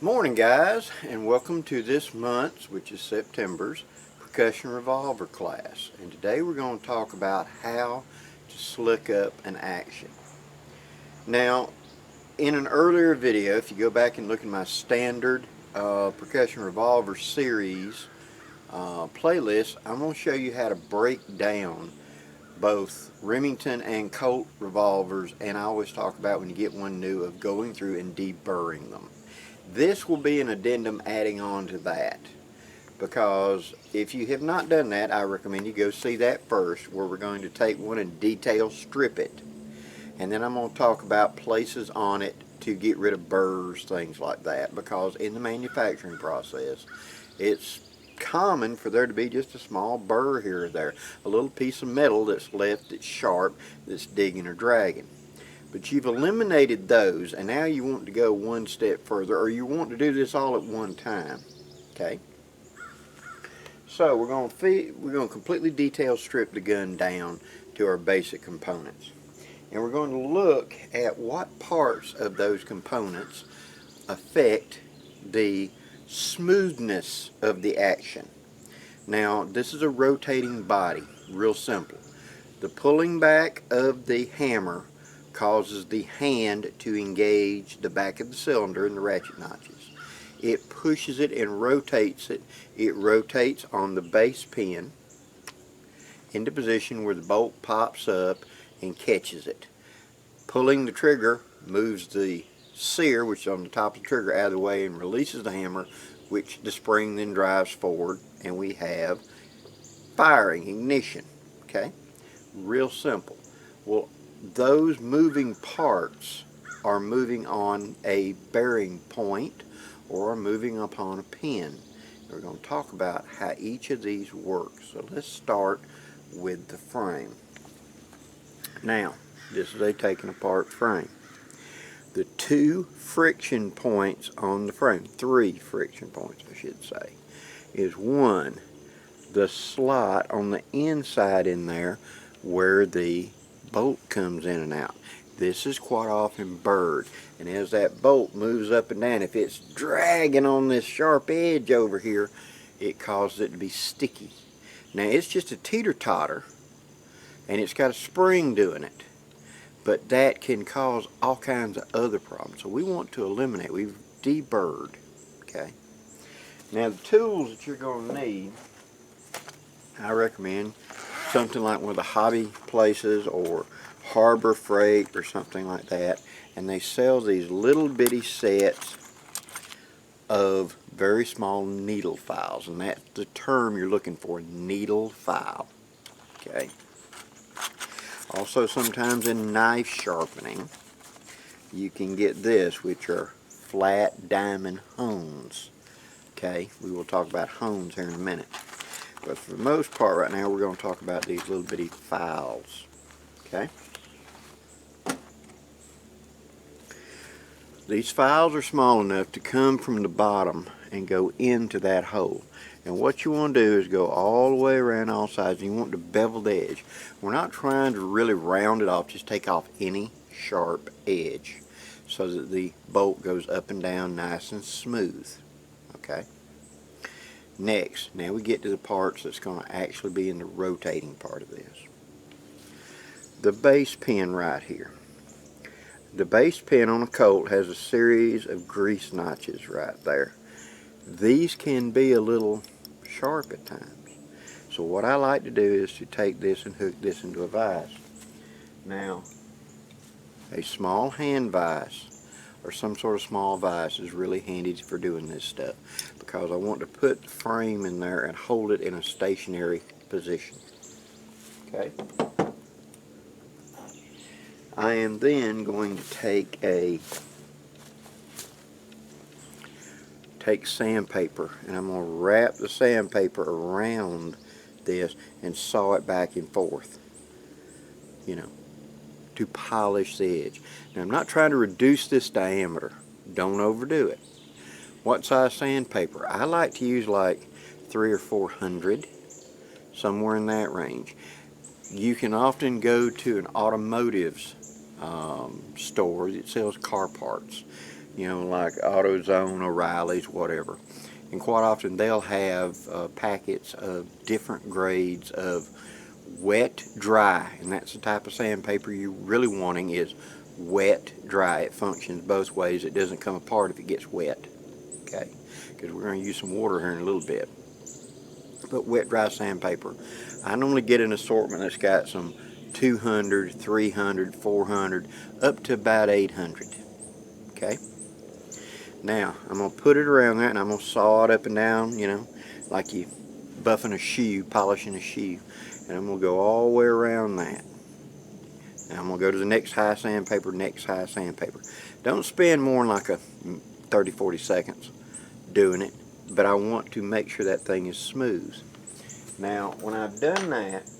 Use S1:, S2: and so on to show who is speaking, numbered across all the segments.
S1: Morning guys, and welcome to this month's, which is September's, Percussion Revolver class. And today we're going to talk about how to slick up an action. Now, in an earlier video, if you go back and look at my standard Percussion Revolver series playlist, I'm going to show you how to break down both Remington and Colt revolvers, and I always talk about when you get one new of going through and deburring them. This will be an addendum adding on to that, because if you have not done that, I recommend you go see that first, where we're going to take one and detail strip it, and then I'm going to talk about places on it to get rid of burrs, things like that, because in the manufacturing process it's common for there to be just a small burr here or there, a little piece of metal that's left that's sharp, that's digging or dragging. But you've eliminated those, and now you want to go one step further, or you want to do this all at one time. Okay. So we're going to completely detail strip the gun down to our basic components, and we're going to look at what parts of those components affect the smoothness of the action. Now, this is a rotating body, real simple. The pulling back of the hammer causes the hand to engage the back of the cylinder and the ratchet notches. It pushes it and rotates it. It rotates on the base pin into position where the bolt pops up and catches it. Pulling the trigger moves the sear, which is on the top of the trigger, out of the way and releases the hammer, which the spring then drives forward, and we have firing, ignition. Okay? Real simple. Well, those moving parts are moving on a bearing point or are moving upon a pin. We're going to talk about how each of these works. So let's start with the frame. Now, this is a taken apart frame. The two friction points on the frame, three friction points I should say, is one, the slot on the inside in there where the bolt comes in and out. This is quite often burred, and as that bolt moves up and down, if it's dragging on this sharp edge over here, it causes it to be sticky. Now it's just a teeter-totter, and it's got a spring doing it, but that can cause all kinds of other problems. So we want to eliminate. We've deburred. Okay. Now the tools that you're going to need, I recommend something like one of the hobby places or Harbor Freight or something like that, and they sell these little bitty sets of very small needle files, and that's the term you're looking for, needle file. Okay. Also, sometimes in knife sharpening you can get this, which are flat diamond hones. Okay, we will talk about hones here in a minute. But for the most part right now, we're going to talk about these little bitty files. Okay? These files are small enough to come from the bottom and go into that hole. And what you want to do is go all the way around all sides, and you want to bevel the edge. We're not trying to really round it off, just take off any sharp edge so that the bolt goes up and down nice and smooth. Okay? Next, now we get to the parts that's going to actually be in the rotating part of this. The base pin right here. The base pin on a Colt has a series of grease notches right there. These can be a little sharp at times. So what I like to do is to take this and hook this into a vise. Now, a small hand vise or some sort of small vise is really handy for doing this stuff, because I want to put the frame in there and hold it in a stationary position. Okay. I am then going to take sandpaper, and I'm going to wrap the sandpaper around this and saw it back and forth, you know, to polish the edge. Now, I'm not trying to reduce this diameter. Don't overdo it. What size sandpaper? I like to use like 300 or 400, somewhere in that range. You can often go to an automotive's store that sells car parts. you know, like AutoZone, O'Reilly's, whatever. And quite often they'll have packets of different grades of wet dry, and that's the type of sandpaper you're really wanting, is wet dry. It functions both ways. It doesn't come apart if it gets wet, okay, because we're going to use some water here in a little bit. But wet dry sandpaper, I normally get an assortment that's got some 200, 300, 400, up to about 800, okay. Now I'm going to put it around there, and I'm going to saw it up and down, you know, like you buffing a shoe, polishing a shoe. And I'm going to go all the way around that. Now I'm going to go to the next high sandpaper, next high sandpaper. Don't spend more than like a 30-40 seconds doing it, but I want to make sure that thing is smooth. Now when I've done that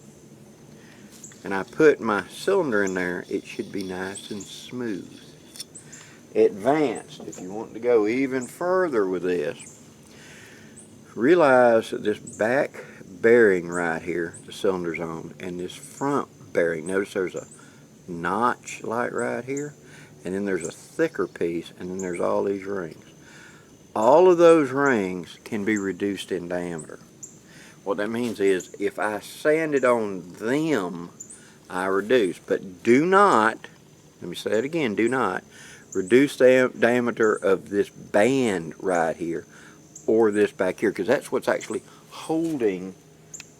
S1: and I put my cylinder in there, it should be nice and smooth. Advanced, if you want to go even further with this, realize that this back bearing right here, the cylinder's on, and this front bearing, notice there's a notch like right here, and then there's a thicker piece, and then there's all these rings. All of those rings can be reduced in diameter. What that means is if I sand it on them, I reduce, but do not, let me say it again, do not reduce the diameter of this band right here or this back here, because that's what's actually holding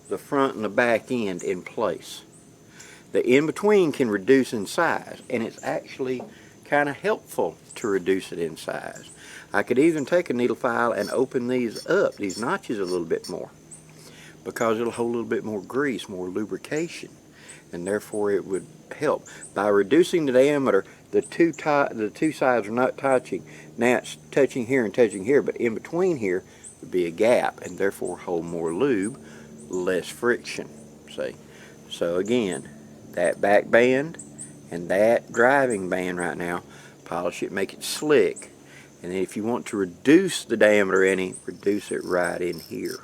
S1: the front and the back end in place. The in-between can reduce in size, and it's actually kind of helpful to reduce it in size. I could even take a needle file and open these up, these notches, a little bit more, because it'll hold a little bit more grease, more lubrication, and therefore it would help. By reducing the diameter, the two sides are not touching. Now it's touching here and touching here, but in between here would be a gap, and therefore hold more lube, less friction. See? So again, that back band and that driving band right now, polish it, make it slick. And then if you want to reduce the diameter any, reduce it right in here.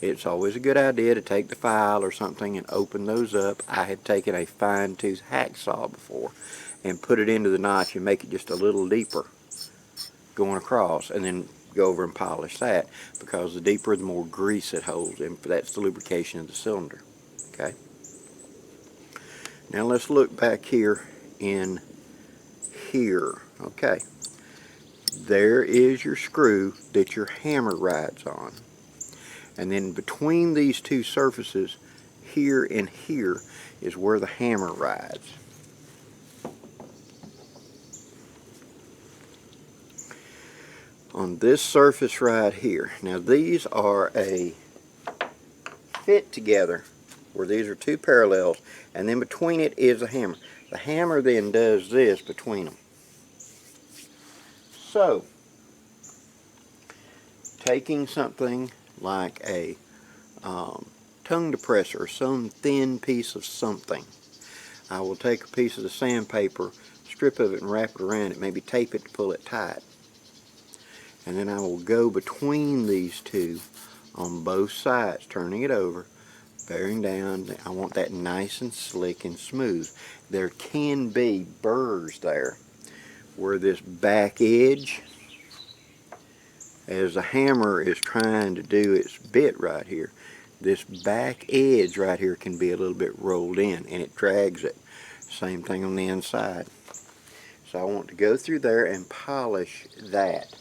S1: It's always a good idea to take the file or something and open those up. I have taken a fine-tooth hacksaw before and put it into the notch and make it just a little deeper going across, and then go over and polish that, because the deeper the more grease it holds, and that's the lubrication of the cylinder. Okay. Now let's look back here in here. Okay. There is your screw that your hammer rides on. And then between these two surfaces, here and here, is where the hammer rides. On this surface right here, now these are a fit together where these are two parallels, and then between it is a hammer. The hammer then does this between them. So, taking something like a tongue depressor or some thin piece of something, I will take a piece of the sandpaper, strip of it, and wrap it around it, maybe tape it to pull it tight. And then I will go between these two on both sides, turning it over, bearing down. I want that nice and slick and smooth. There can be burrs there where this back edge, as the hammer is trying to do its bit right here, this back edge right here can be a little bit rolled in, and it drags it. Same thing on the inside. So I want to go through there and polish that.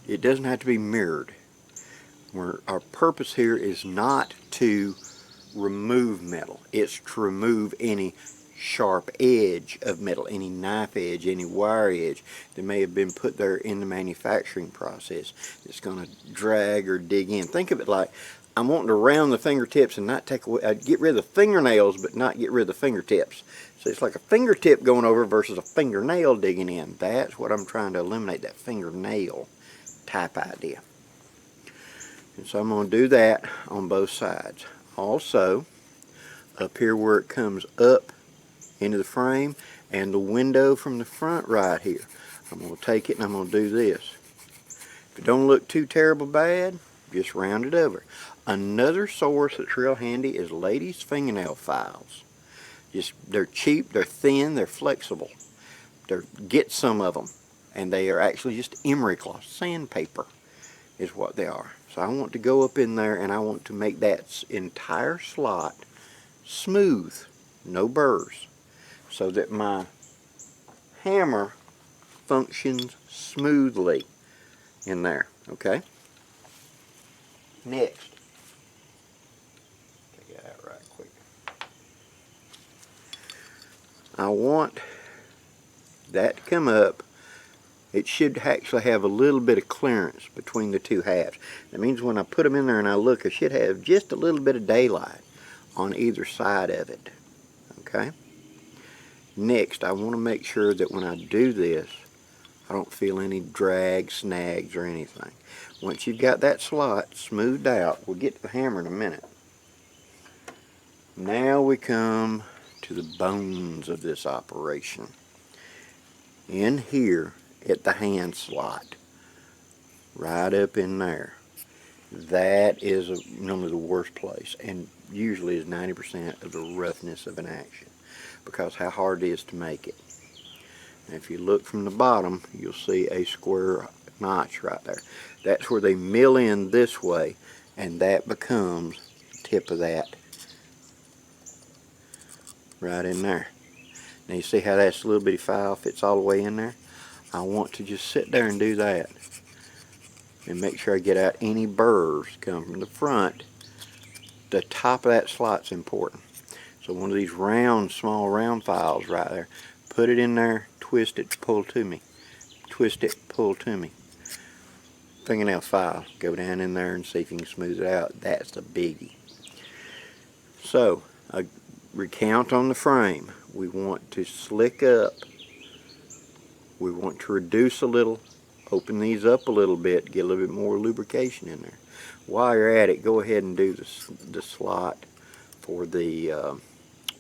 S1: It doesn't have to be mirrored. Our purpose here is not to remove metal. It's to remove any sharp edge of metal, any knife edge, any wire edge that may have been put there in the manufacturing process. It's going to drag or dig in. Think of it like I'm wanting to round the fingertips and not take away, get rid of the fingernails but not get rid of the fingertips. So it's like a fingertip going over versus a fingernail digging in. That's what I'm trying to eliminate, that fingernail type idea. And so I'm going to do that on both sides. Also, up here where it comes up into the frame and the window from the front right here, I'm going to take it and I'm going to do this. If it don't look too terrible bad, just round it over. Another source that's real handy is ladies' fingernail files. They're cheap, they're thin, they're flexible. get some of them, and they are actually just emery cloth, sandpaper is what they are. So I want to go up in there and I want to make that entire slot smooth, no burrs, so that my hammer functions smoothly in there. Okay? Next, take it out right quick. I want that to come up. It should actually have a little bit of clearance between the two halves. That means when I put them in there and I look, I should have just a little bit of daylight on either side of it. Okay? Next, I want to make sure that when I do this, I don't feel any drag, snags, or anything. Once you've got that slot smoothed out, we'll get to the hammer in a minute. Now we come to the bones of this operation. In here at the hand slot, right up in there, that is normally the worst place, and usually is 90% of the roughness of an action, because how hard it is to make it. And if you look from the bottom, you'll see a square notch right there. That's where they mill in this way, and that becomes the tip of that right in there. Now you see how that's a little bitty file fits all the way in there? I want to just sit there and do that and make sure I get out any burrs come from the front. The top of that slot's important. So one of these round, small round files right there, put it in there, twist it, pull to me. Twist it, pull to me. Fingernail file, go down in there and see if you can smooth it out. That's the biggie. So, a recount on the frame. We want to slick up. We want to reduce a little, open these up a little bit, get a little bit more lubrication in there. While you're at it, go ahead and do the slot for the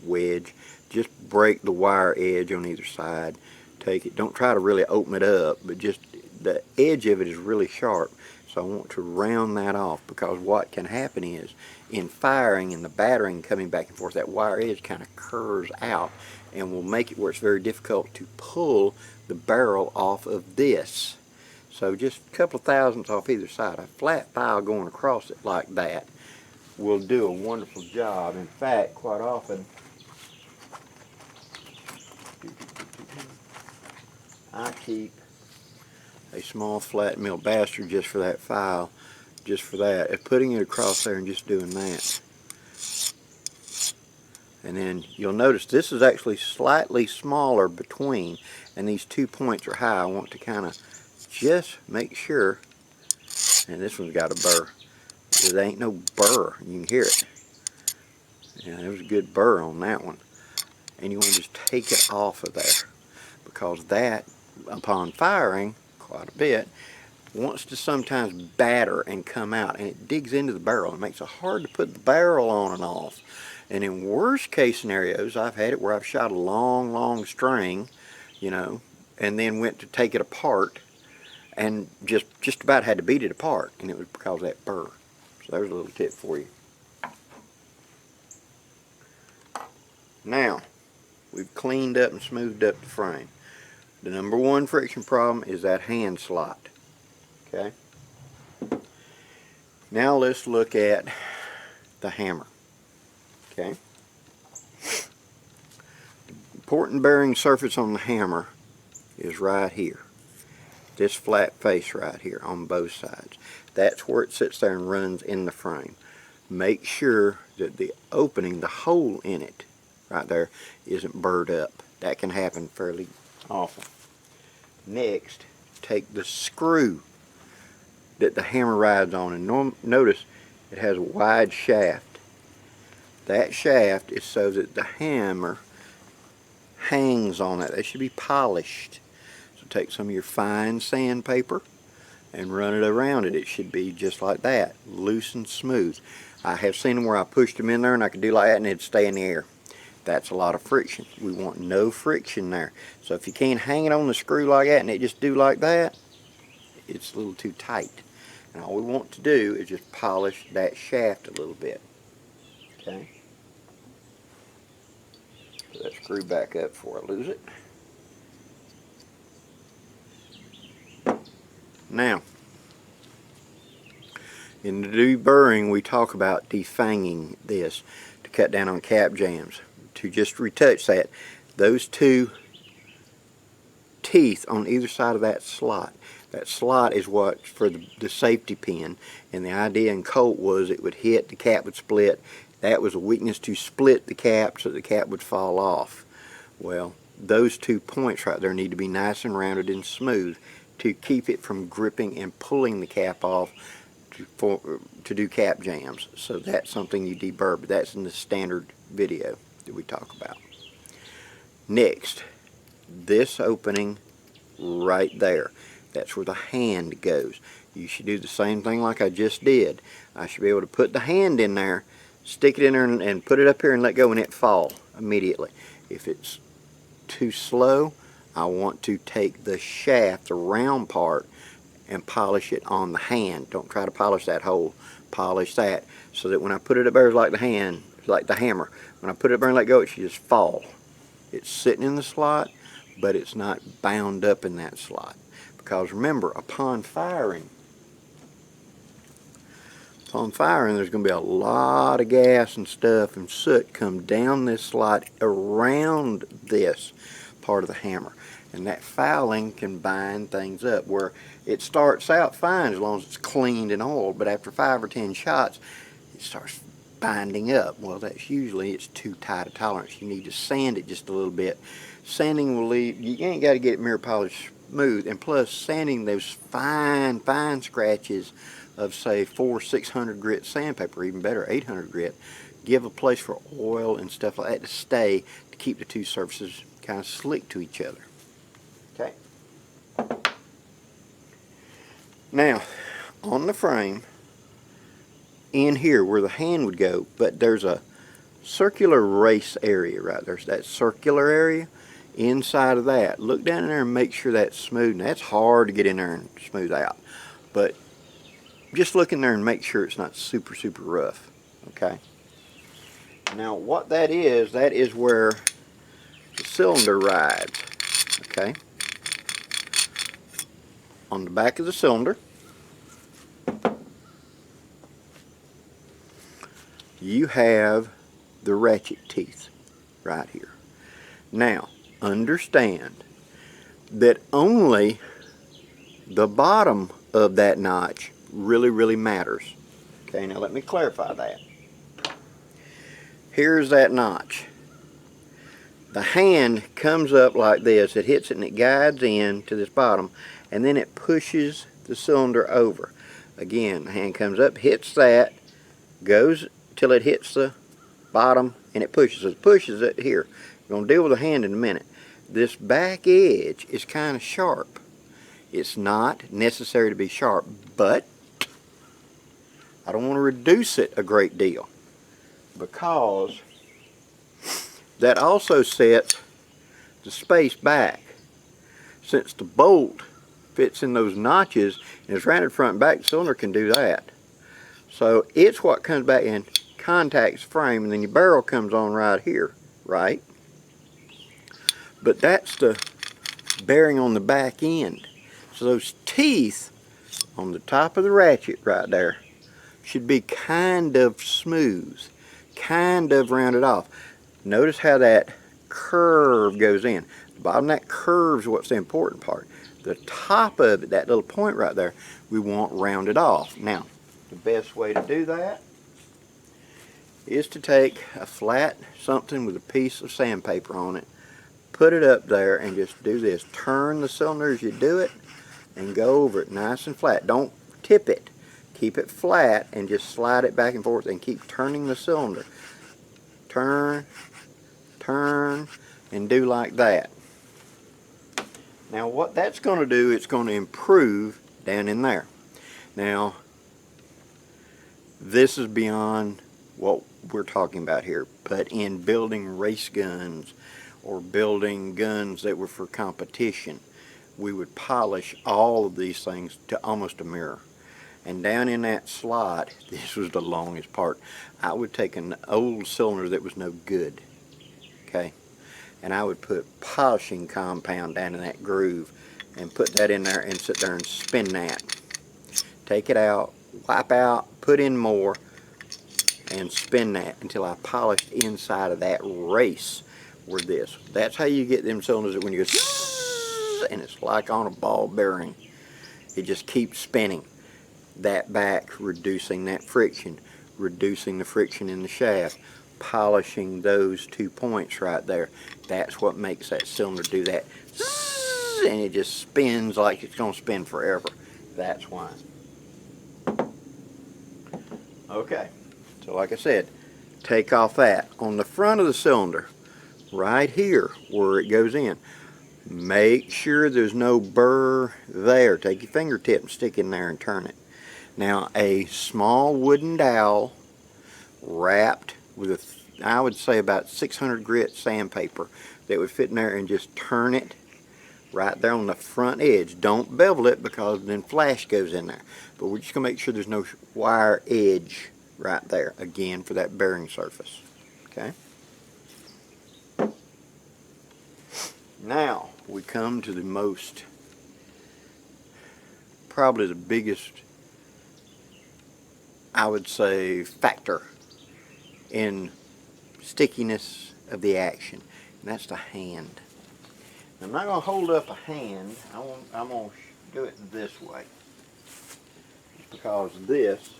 S1: wedge. Just break the wire edge on either side. Take it, don't try to really open it up, but just the edge of it is really sharp. So I want to round that off, because what can happen is, in firing and the battering coming back and forth, that wire edge kind of curves out and will make it where it's very difficult to pull the barrel off of this. So just a couple of thousandths off either side. A flat file going across it like that will do a wonderful job. In fact, quite often I keep a small flat mill bastard just for that file, just for that. If putting it across there and just doing that. And then you'll notice this is actually slightly smaller between, and these 2 points are high. I want to kind of just make sure, and this one's got a burr. There ain't no burr, you can hear it. Yeah, there was a good burr on that one. And you want to just take it off of there, because that, upon firing quite a bit, wants to sometimes batter and come out, and it digs into the barrel. It makes it hard to put the barrel on and off. And in worst case scenarios, I've had it where I've shot a long string, you know, and then went to take it apart and just about had to beat it apart, and it was because of that burr. So there's a little tip for you. Now, we've cleaned up and smoothed up the frame. The number one friction problem is that hand slot. Okay? Now let's look at the hammer. Okay? The important bearing surface on the hammer is right here. This flat face right here on both sides. That's where it sits there and runs in the frame. Make sure that the opening, the hole in it right there, isn't burred up. That can happen fairly often. Next, take the screw that the hammer rides on, and notice it has a wide shaft. That shaft is so that the hammer hangs on it. They should be polished. So take some of your fine sandpaper and run it around it. It should be just like that, loose and smooth. I have seen them where I pushed them in there and I could do like that and it'd stay in the air. That's a lot of friction. We want no friction there. So if you can't hang it on the screw like that and it just do like that, it's a little too tight. And all we want to do is just polish that shaft a little bit. Okay? Put that screw back up before I lose it. Now, in the deburring, we talk about defanging this to cut down on cap jams. To just retouch that, those two teeth on either side of that slot. That slot is what's for the safety pin, and the idea in Colt was it would hit, the cap would split. That was a weakness to split the cap so the cap would fall off. Well, those 2 points right there need to be nice and rounded and smooth to keep it from gripping and pulling the cap off to do cap jams. So that's something you deburr, but that's in the standard video that we talk about. Next, this opening right there, that's where the hand goes. You should do the same thing like I just did. I should be able to put the hand in there, stick it in there and put it up here and let go, and it fall immediately. If it's too slow, I want to take the shaft, the round part, and polish it on the hand. Don't try to polish that hole. Polish that so that when I put it up there, it's like the hand, it's like the hammer. When I put it up there and let go, it should just fall. It's sitting in the slot, but it's not bound up in that slot. Because remember, upon firing, there's going to be a lot of gas and stuff and soot come down this slot around this part of the hammer. And that fouling can bind things up, where it starts out fine as long as it's cleaned and oiled, but after 5 or 10 shots, it starts binding up. Well, that's usually it's too tight a tolerance. You need to sand it just a little bit. Sanding will leave, you ain't got to get it mirror polished smooth, and plus sanding those fine scratches of say 400-600 grit sandpaper, even better 800 grit, give a place for oil and stuff like that to stay, to keep the two surfaces kind of slick to each other. Okay. Now, on the frame, in here where the hand would go, but there's a circular race area right there. So that circular area, inside of that, look down in there and make sure that's smooth. Now, that's hard to get in there and smooth out, but just look in there and make sure it's not super rough. Okay. Now, what that is where the cylinder rides. Okay. On the back of the cylinder, you have the ratchet teeth right here. Now, understand that only the bottom of that notch really matters. Okay, now let me clarify that. Here's that notch. The hand comes up like this, it hits it and it guides in to this bottom, and then it pushes the cylinder over. Again, the hand comes up, hits that, goes till it hits the bottom, and it pushes it. Pushes it here. We're going to deal with the hand in a minute. This back edge is kind of sharp. It's not necessary to be sharp, but I don't want to reduce it a great deal, because that also sets the space back. Since the bolt fits in those notches and is rounded front and back, the cylinder can do that. So it's what comes back and contacts the frame, and then your barrel comes on right here, right? But that's the bearing on the back end. So those teeth on the top of the ratchet right there should be kind of smooth, kind of rounded off. Notice how that curve goes in. The bottom of that curve is what's the important part. The top of it, that little point right there, we want rounded off. Now, the best way to do that is to take a flat something with a piece of sandpaper on it, put it up there, and just do this. Turn the cylinder as you do it and go over it nice and flat. Don't tip it. Keep it flat and just slide it back and forth and keep turning the cylinder. Turn, turn, and do like that. Now what that's going to do, it's going to improve down in there. Now this is beyond what we're talking about here, but in building race guns or building guns that were for competition, we would polish all of these things to almost a mirror. And down in that slot, this was the longest part, I would take an old cylinder that was no good, okay, and I would put polishing compound down in that groove and put that in there and sit there and spin that. Take it out, wipe out, put in more, and spin that until I polished inside of that race were this. That's how you get them cylinders that when you go and it's like on a ball bearing. It just keeps spinning. That back, reducing that friction, reducing the friction in the shaft, polishing those 2 points right there. That's what makes that cylinder do that. And it just spins like it's going to spin forever. That's why. Okay, so like I said, take off that. On the front of the cylinder, right here where it goes in, make sure there's no burr there. Take your fingertip and stick in there and turn it. Now, a small wooden dowel wrapped with, I would say, about 600 grit sandpaper that would fit in there, and just turn it right there on the front edge. Don't bevel it because then flash goes in there. But we're just going to make sure there's no wire edge right there, again, for that bearing surface. Okay? Now, we come to the most, probably the biggest, I would say, factor in stickiness of the action, and that's the hand. I'm not going to hold up a hand. I'm going to do it this way, just because this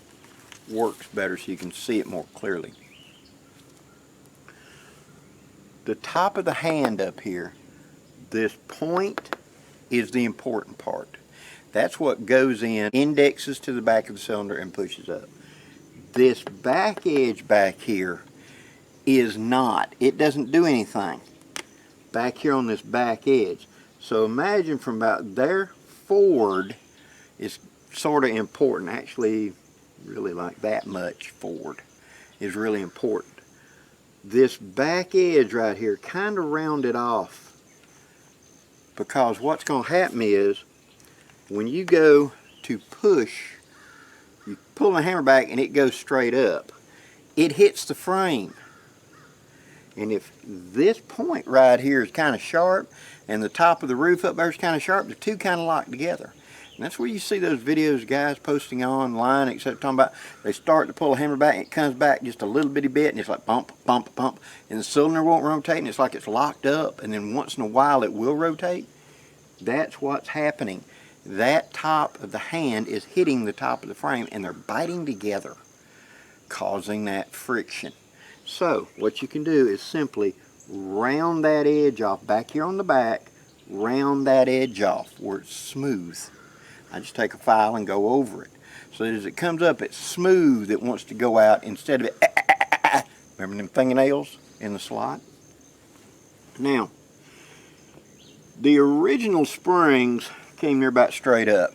S1: works better so you can see it more clearly. The top of the hand up here, this point is the important part. That's what goes in, indexes to the back of the cylinder and pushes up. This back edge back here is not. It doesn't do anything back here on this back edge. So imagine from about there forward is sort of important. Actually, really like that much forward is really important. This back edge right here, kind of round it off, because what's going to happen is when you go to push, you pull the hammer back and it goes straight up. It hits the frame. And if this point right here is kind of sharp and the top of the roof up there is kind of sharp, the two kind of lock together. And that's where you see those videos guys posting online, except talking about they start to pull the hammer back and it comes back just a little bitty bit and it's like bump, bump, bump. And the cylinder won't rotate and it's like it's locked up, and then once in a while it will rotate. That's what's happening. That top of the hand is hitting the top of the frame and they're biting together, causing that friction. So what you can do is simply round that edge off back here on the back, round that edge off where it's smooth. I just take a file and go over it so that as it comes up it's smooth. It wants to go out instead of it. Remember them fingernails in the slot? Now, the original springs came near about straight up.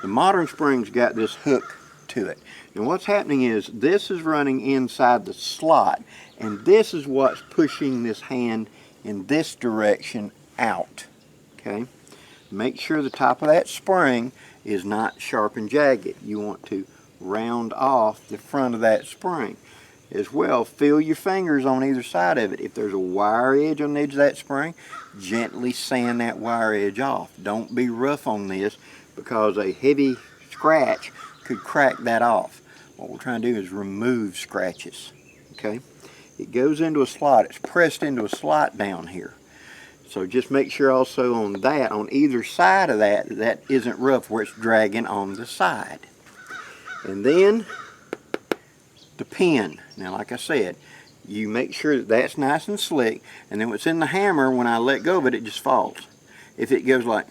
S1: The modern springs got this hook to it. And what's happening is this is running inside the slot, and this is what's pushing this hand in this direction out. Okay? Make sure the top of that spring is not sharp and jagged. You want to round off the front of that spring. As well, feel your fingers on either side of it. If there's a wire edge on the edge of that spring, gently sand that wire edge off. Don't be rough on this, because a heavy scratch could crack that off. What we're trying to do is remove scratches. Okay? It goes into a slot. It's pressed into a slot down here. So just make sure also on that, on either side of that, that isn't rough where it's dragging on the side. And then the pin. Now, like I said, you make sure that that's nice and slick, and then what's in the hammer, when I let go of it, it just falls. If it goes like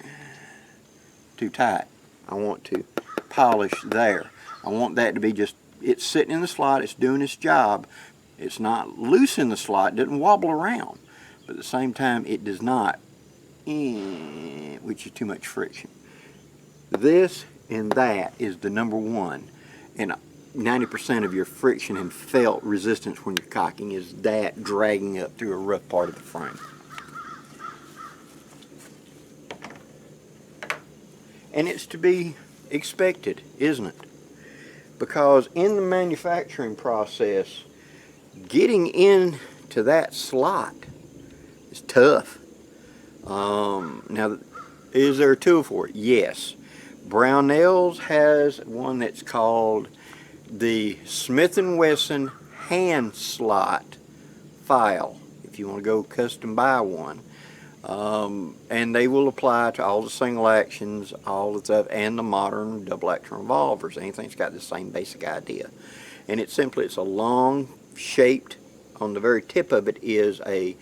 S1: too tight, I want to polish there. I want that to be just, it's sitting in the slot, it's doing its job. It's not loose in the slot, it doesn't wobble around. But at the same time, it does not, which is too much friction. This and that is the number one. And 90% of your friction and felt resistance when you're cocking is that dragging up through a rough part of the frame. And it's to be expected, isn't it? Because in the manufacturing process, getting into that slot is tough. Now, Is there a tool for it? Yes. Brownells has one that's called the Smith & Wesson hand slot file, if you want to go custom buy one. And they will apply to all the single actions, all the stuff, and the modern double action revolvers. Anything's got the same basic idea. And it's a long shaped, on the very tip of it is a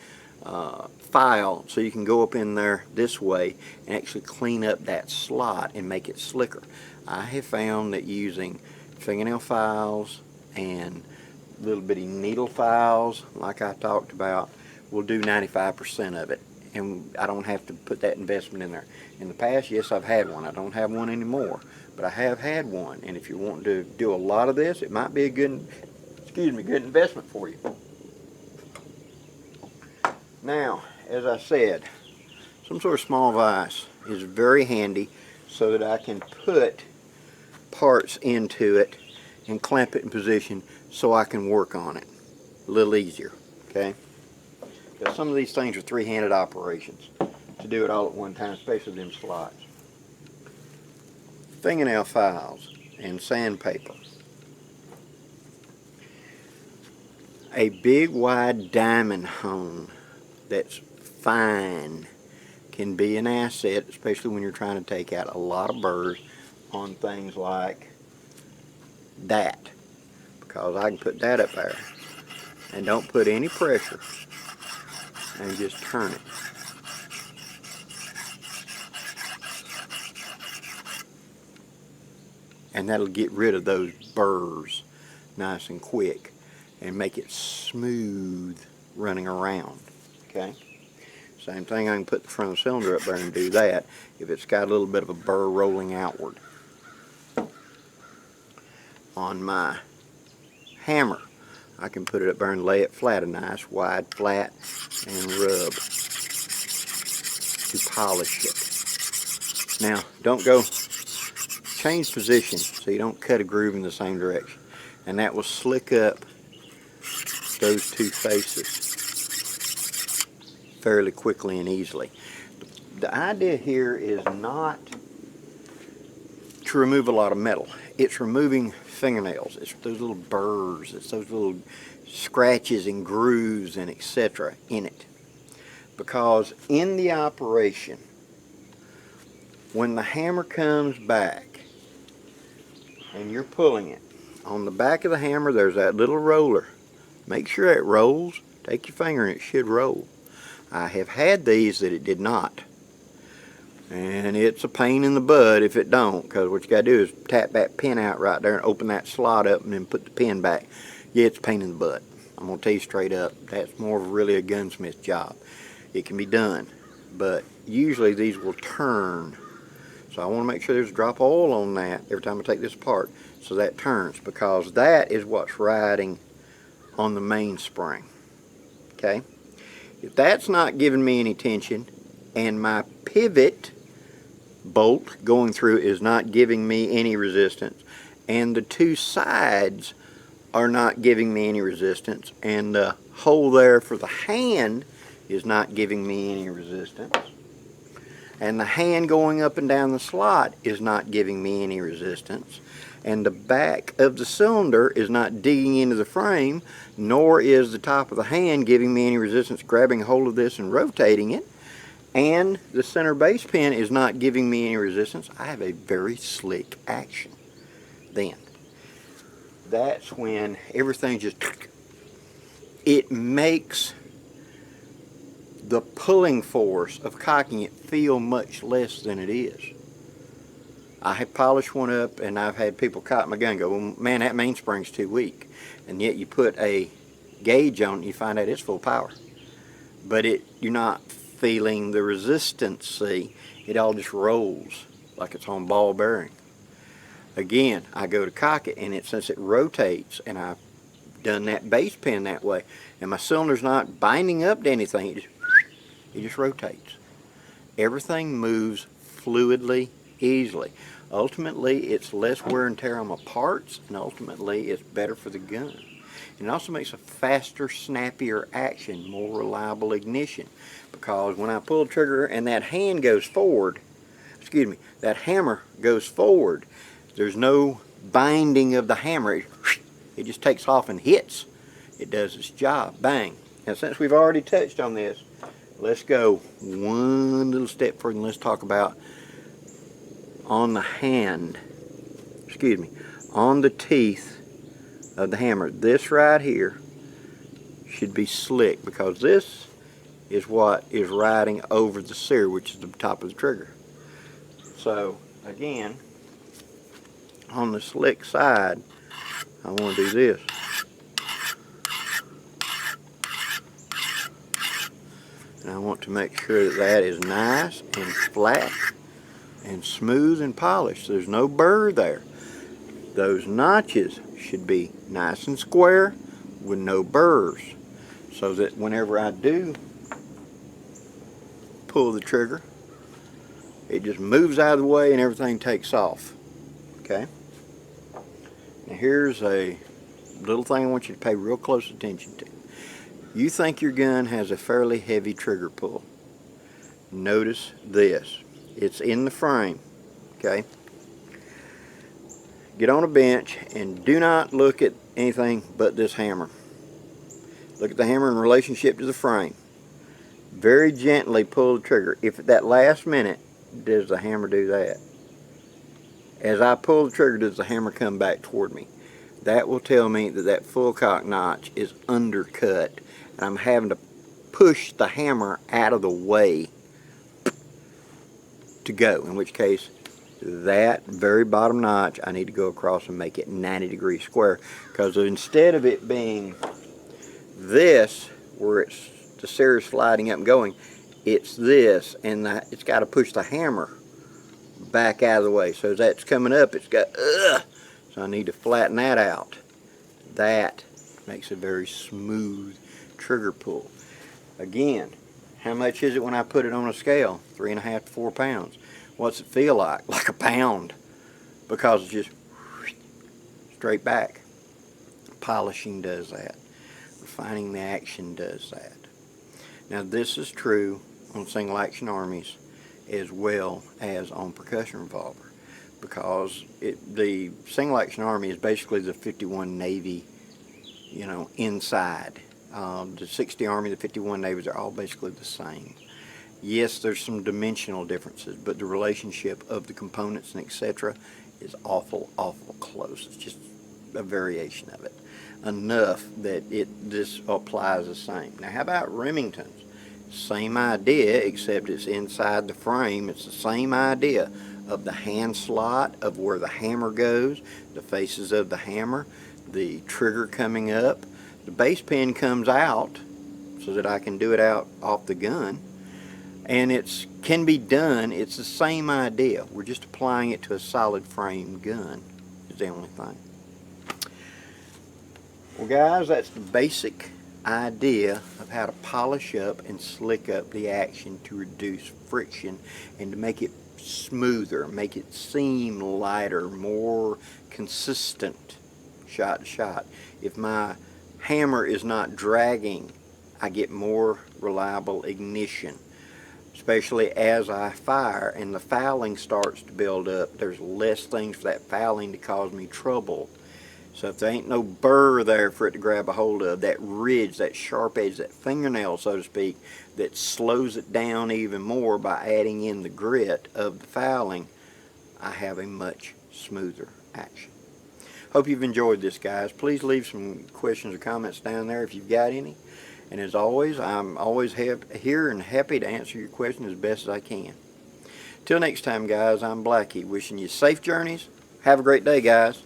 S1: file, so you can go up in there this way and actually clean up that slot and make it slicker. I have found that using fingernail files and little bitty needle files, like I talked about, will do 95% of it, and I don't have to put that investment in there. In the past, yes, I've had one. I don't have one anymore, but I have had one, and if you're wanting to do a lot of this, it might be a good investment for you. Now, as I said, some sort of small vise is very handy so that I can put parts into it and clamp it in position so I can work on it a little easier, okay? Because some of these things are three-handed operations to do it all at one time, especially them slots. Fingernail files and sandpaper. A big wide diamond hone that's fine can be an asset, especially when you're trying to take out a lot of burrs on things like that, because I can put that up there and don't put any pressure and just turn it. And that'll get rid of those burrs nice and quick and make it smooth running around. Okay? Same thing, I can put the front of the cylinder up there and do that if it's got a little bit of a burr rolling outward. On my hammer, I can put it up there and lay it flat, a nice wide flat, and rub to polish it. Now, don't go, change position so you don't cut a groove in the same direction. And that will slick up those two faces fairly quickly and easily. The idea here is not to remove a lot of metal. It's removing fingernails. It's those little burrs. It's those little scratches and grooves and etc. in it. Because in the operation, when the hammer comes back and you're pulling it, on the back of the hammer there's that little roller. Make sure it rolls. Take your finger and it should roll. I have had these that it did not. And it's a pain in the butt if it don't, because what you got to do is tap that pin out right there and open that slot up and then put the pin back. Yeah, it's a pain in the butt. I'm going to tell you straight up, that's more of really a gunsmith job. It can be done, but usually these will turn. So I want to make sure there's a drop of oil on that every time I take this apart so that turns, because that is what's riding on the mainspring. Okay? If that's not giving me any tension and my pivot bolt going through is not giving me any resistance, and the two sides are not giving me any resistance, and the hole there for the hand is not giving me any resistance, and the hand going up and down the slot is not giving me any resistance, and the back of the cylinder is not digging into the frame, nor is the top of the hand giving me any resistance grabbing hold of this and rotating it, and the center base pin is not giving me any resistance, I have a very slick action. Then that's when everything just, it makes the pulling force of cocking it feel much less than it is. I have polished one up and I've had people cock my gun and go, well, man, that mainspring's too weak. And yet you put a gauge on it and you find out it's full power. But you're not feeling the resistance, see? It all just rolls like it's on ball bearing. Again, I go to cock it, and since it rotates, and I've done that base pin that way, and my cylinder's not binding up to anything, it just rotates. Everything moves fluidly, easily. Ultimately, it's less wear and tear on my parts, and ultimately, it's better for the gun. And it also makes a faster, snappier action, more reliable ignition. Because when I pull the trigger and that hand goes forward, that hammer goes forward. There's no binding of the hammer. It just takes off and hits. It does its job. Bang. Now, since we've already touched on this, let's go one little step further and let's talk about on the hand, on the teeth of the hammer. This right here should be slick because this is what is riding over the sear, which is the top of the trigger. So again, on the slick side, I want to do this. And I want to make sure that that is nice and flat and smooth and polished. There's no burr there. Those notches should be nice and square with no burrs, so that whenever I do pull the trigger, it just moves out of the way and everything takes off. Okay? Now here's a little thing I want you to pay real close attention to. You think your gun has a fairly heavy trigger pull. Notice this. It's in the frame. Okay? Get on a bench and do not look at anything but this hammer. Look at the hammer in relationship to the frame. Very gently pull the trigger. If at that last minute, does the hammer do that? As I pull the trigger, does the hammer come back toward me? That will tell me that that full cock notch is undercut, and I'm having to push the hammer out of the way to go, in which case that very bottom notch I need to go across and make it 90 degrees square, because instead of it being this where it's the sear is sliding up and going, it's this, and it's got to push the hammer back out of the way. So as that's coming up, it's got so I need to flatten that out. That makes a very smooth trigger pull. Again, how much is it when I put it on a scale? 3.5 to 4 pounds. What's it feel like? Like a pound, because it's just straight back. Polishing does that. Refining the action does that. Now this is true on single action armies as well as on percussion revolver, because the single action army is basically the 51 Navy, you know, inside. The 60 Army, the 51 Navies are all basically the same. Yes, there's some dimensional differences, but the relationship of the components and etc. is awful close. It's just a variation of it. Enough that this applies the same. Now how about Remingtons? Same idea, except it's inside the frame. It's the same idea of the hand slot, of where the hammer goes, the faces of the hammer, the trigger coming up. The base pin comes out so that I can do it out off the gun, and it can be done. It's the same idea. We're just applying it to a solid frame gun is the only thing. Well guys, that's the basic idea of how to polish up and slick up the action to reduce friction and to make it smoother, make it seem lighter, more consistent shot to shot. If my hammer is not dragging, I get more reliable ignition, especially as I fire and the fouling starts to build up. There's less things for that fouling to cause me trouble. So if there ain't no burr there for it to grab a hold of, that ridge, that sharp edge, that fingernail, so to speak, that slows it down even more by adding in the grit of the fouling, I have a much smoother action. Hope you've enjoyed this, guys. Please leave some questions or comments down there if you've got any. And as always, I'm always here and happy to answer your questions as best as I can. Till next time, guys, I'm Blackie, wishing you safe journeys. Have a great day, guys.